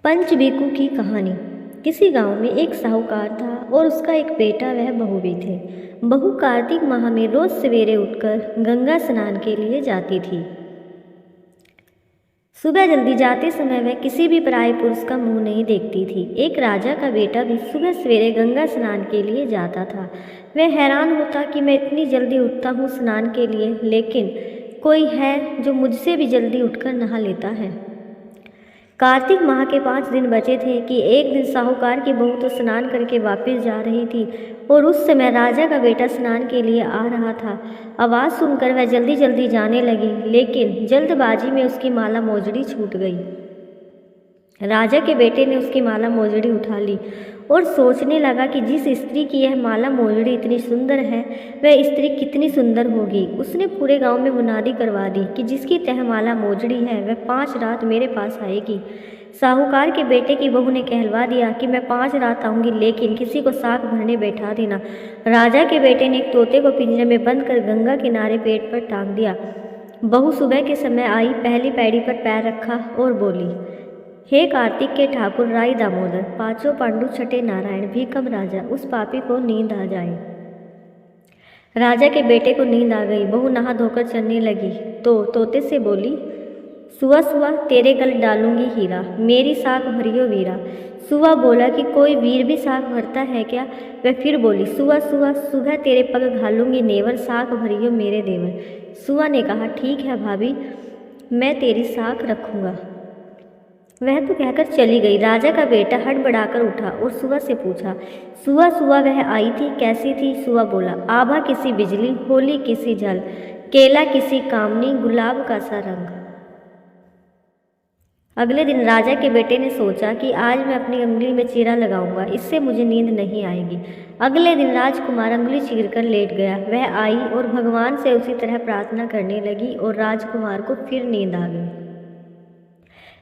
पंचबीकू की कहानी। किसी गांव में एक साहूकार था और उसका एक बेटा वह बहू भी थे। बहू कार्तिक माह में रोज सवेरे उठकर गंगा स्नान के लिए जाती थी। सुबह जल्दी जाते समय वह किसी भी पराये पुरुष का मुंह नहीं देखती थी। एक राजा का बेटा भी सुबह सवेरे गंगा स्नान के लिए जाता था। वह हैरान होता कि मैं इतनी जल्दी उठता हूँ स्नान के लिए, लेकिन कोई है जो मुझसे भी जल्दी उठकर नहा लेता है। कार्तिक माह के 5 दिन बचे थे कि एक दिन साहूकार की बहू तो स्नान करके वापस जा रही थी और उस समय राजा का बेटा स्नान के लिए आ रहा था। आवाज़ सुनकर वह जल्दी जल्दी जाने लगी, लेकिन जल्दबाजी में उसकी माला मोजड़ी छूट गई। राजा के बेटे ने उसकी माला मोजड़ी उठा ली और सोचने लगा कि जिस स्त्री की यह माला मोजड़ी इतनी सुंदर है, वह स्त्री कितनी सुंदर होगी। उसने पूरे गांव में मुनादी करवा दी कि जिसकी तह माला मोजड़ी है वह 5 रात मेरे पास आएगी। साहूकार के बेटे की बहू ने कहलवा दिया कि मैं 5 रात आऊँगी, लेकिन किसी को साग भरने बैठा देना। राजा के बेटे ने एक तोते को पिंजरे में बंद कर गंगा किनारे पेट पर टांग दिया। बहू सुबह के समय आई, पहली पैड़ी पर पैर रखा और बोली, हे कार्तिक के ठाकुर राई दामोदर, 5 पांडु छठे नारायण, भीखम राजा, उस पापी को नींद आ जाए। राजा के बेटे को नींद आ गई। बहू नहा धोकर चलने लगी तो तोते से बोली, सुआ सुआ तेरे गल डालूंगी हीरा, मेरी साख भरियो वीरा। सुआ बोला कि कोई वीर भी साख भरता है क्या? वह फिर बोली, सुआ सुआ सुबह तेरे पग घालूंगी नेवर, साख भरियो मेरे देवर। सुआ ने कहा, ठीक है भाभी, मैं तेरी साख रखूंगा। वह तो कहकर चली गई। राजा का बेटा हड़बड़ाकर उठा और सुआ से पूछा, सुआ सुआ वह आई थी, कैसी थी? सुआ बोला, आभा किसी बिजली, होली किसी जल, केला किसी कामनी, गुलाब का सा रंग। अगले दिन राजा के बेटे ने सोचा कि आज मैं अपनी अंगुली में चीरा लगाऊंगा, इससे मुझे नींद नहीं आएगी। अगले दिन राजकुमार अंगुली चीरकर लेट गया। वह आई और भगवान से उसी तरह प्रार्थना करने लगी और राजकुमार को फिर नींद आ गई।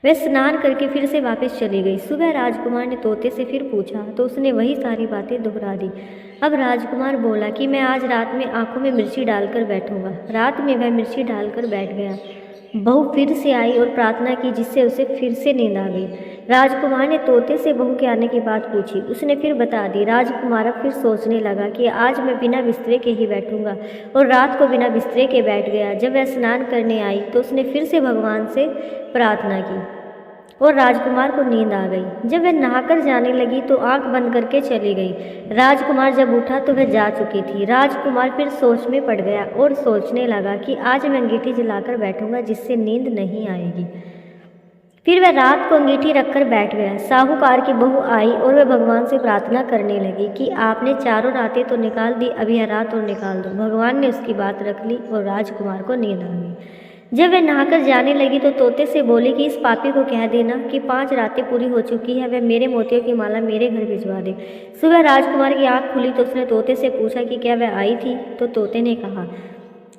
वह स्नान करके फिर से वापस चली गई। सुबह राजकुमार ने तोते से फिर पूछा तो उसने वही सारी बातें दोहरा दी। अब राजकुमार बोला कि मैं आज रात में आंखों में मिर्ची डालकर बैठूंगा। रात में वह मिर्ची डालकर बैठ गया। बहू फिर से आई और प्रार्थना की, जिससे उसे फिर से नींद आ गई। राजकुमार ने तोते से बहू के आने की बात पूछी। उसने फिर बता दी। राजकुमार अब फिर सोचने लगा कि आज मैं बिना बिस्तरे के ही बैठूंगा और रात को बिना बिस्तरे के बैठ गया। जब वह स्नान करने आई तो उसने फिर से भगवान से प्रार्थना की और राजकुमार को नींद आ गई। जब वह नहाकर जाने लगी तो आंख बंद करके चली गई। राजकुमार जब उठा तो वह जा चुकी थी। राजकुमार फिर सोच में पड़ गया और सोचने लगा कि आज मैं अंगीठी जलाकर बैठूंगा, जिससे नींद नहीं आएगी। फिर वह रात को अंगीठी रखकर बैठ गया। साहूकार की बहू आई और वह भगवान से प्रार्थना करने लगी कि आपने 4 रातें तो निकाल दी, अब यह रात और निकाल दो। भगवान ने उसकी बात रख ली और राजकुमार को नींद आ गई। जब वह नहाकर जाने लगी तो तोते से बोली कि इस पापी को कह देना कि 5 रातें पूरी हो चुकी है, वह मेरे मोतियों की माला मेरे घर भिजवा दे। सुबह राजकुमार की आंख खुली तो उसने तोते से पूछा कि क्या वह आई थी? तो तोते ने कहा,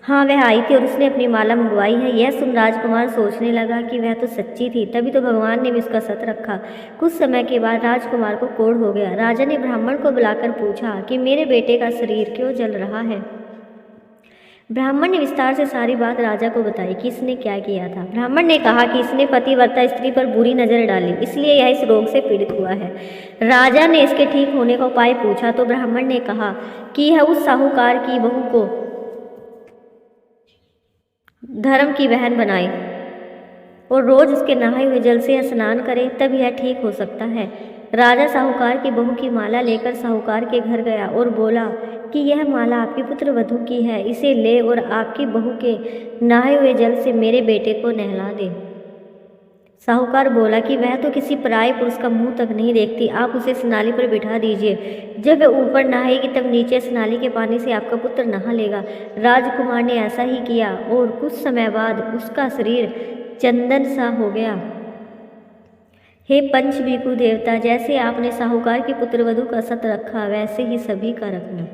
हाँ वह आई थी और उसने अपनी माला मंगवाई है। यह सुन राजकुमार सोचने लगा कि वह तो सच्ची थी, तभी तो भगवान ने भी उसका सत रखा। कुछ समय के बाद राजकुमार को कोढ़ हो गया। राजा ने ब्राह्मण को बुलाकर पूछा कि मेरे बेटे का शरीर क्यों जल रहा है? ब्राह्मण ने विस्तार से सारी बात राजा को बताई कि इसने क्या किया था। ब्राह्मण ने कहा कि इसने पतिव्रता स्त्री पर बुरी नजर डाली, इसलिए यह इस रोग से पीड़ित हुआ है। राजा ने इसके ठीक होने का उपाय पूछा तो ब्राह्मण ने कहा कि यह उस साहूकार की बहू को धर्म की बहन बनाए और रोज उसके नहाए हुए जल से स्नान करे, तब यह ठीक हो सकता है। राजा साहूकार की बहू की माला लेकर साहूकार के घर गया और बोला कि यह माला आपकी पुत्र वधू की है, इसे ले और आपकी बहू के नहाए हुए जल से मेरे बेटे को नहला दे। साहूकार बोला कि वह तो किसी पराये पुरुष का मुंह तक नहीं देखती, आप उसे स्नाली पर बिठा दीजिए। जब वह ऊपर नहाएगी तब नीचे स्नाली के पानी से आपका पुत्र नहा लेगा। राजकुमार ने ऐसा ही किया और कुछ समय बाद उसका शरीर चंदन सा हो गया। हे पंचबीकू देवता, जैसे आपने साहूकार की पुत्रवधू का सत रखा, वैसे ही सभी का रखना।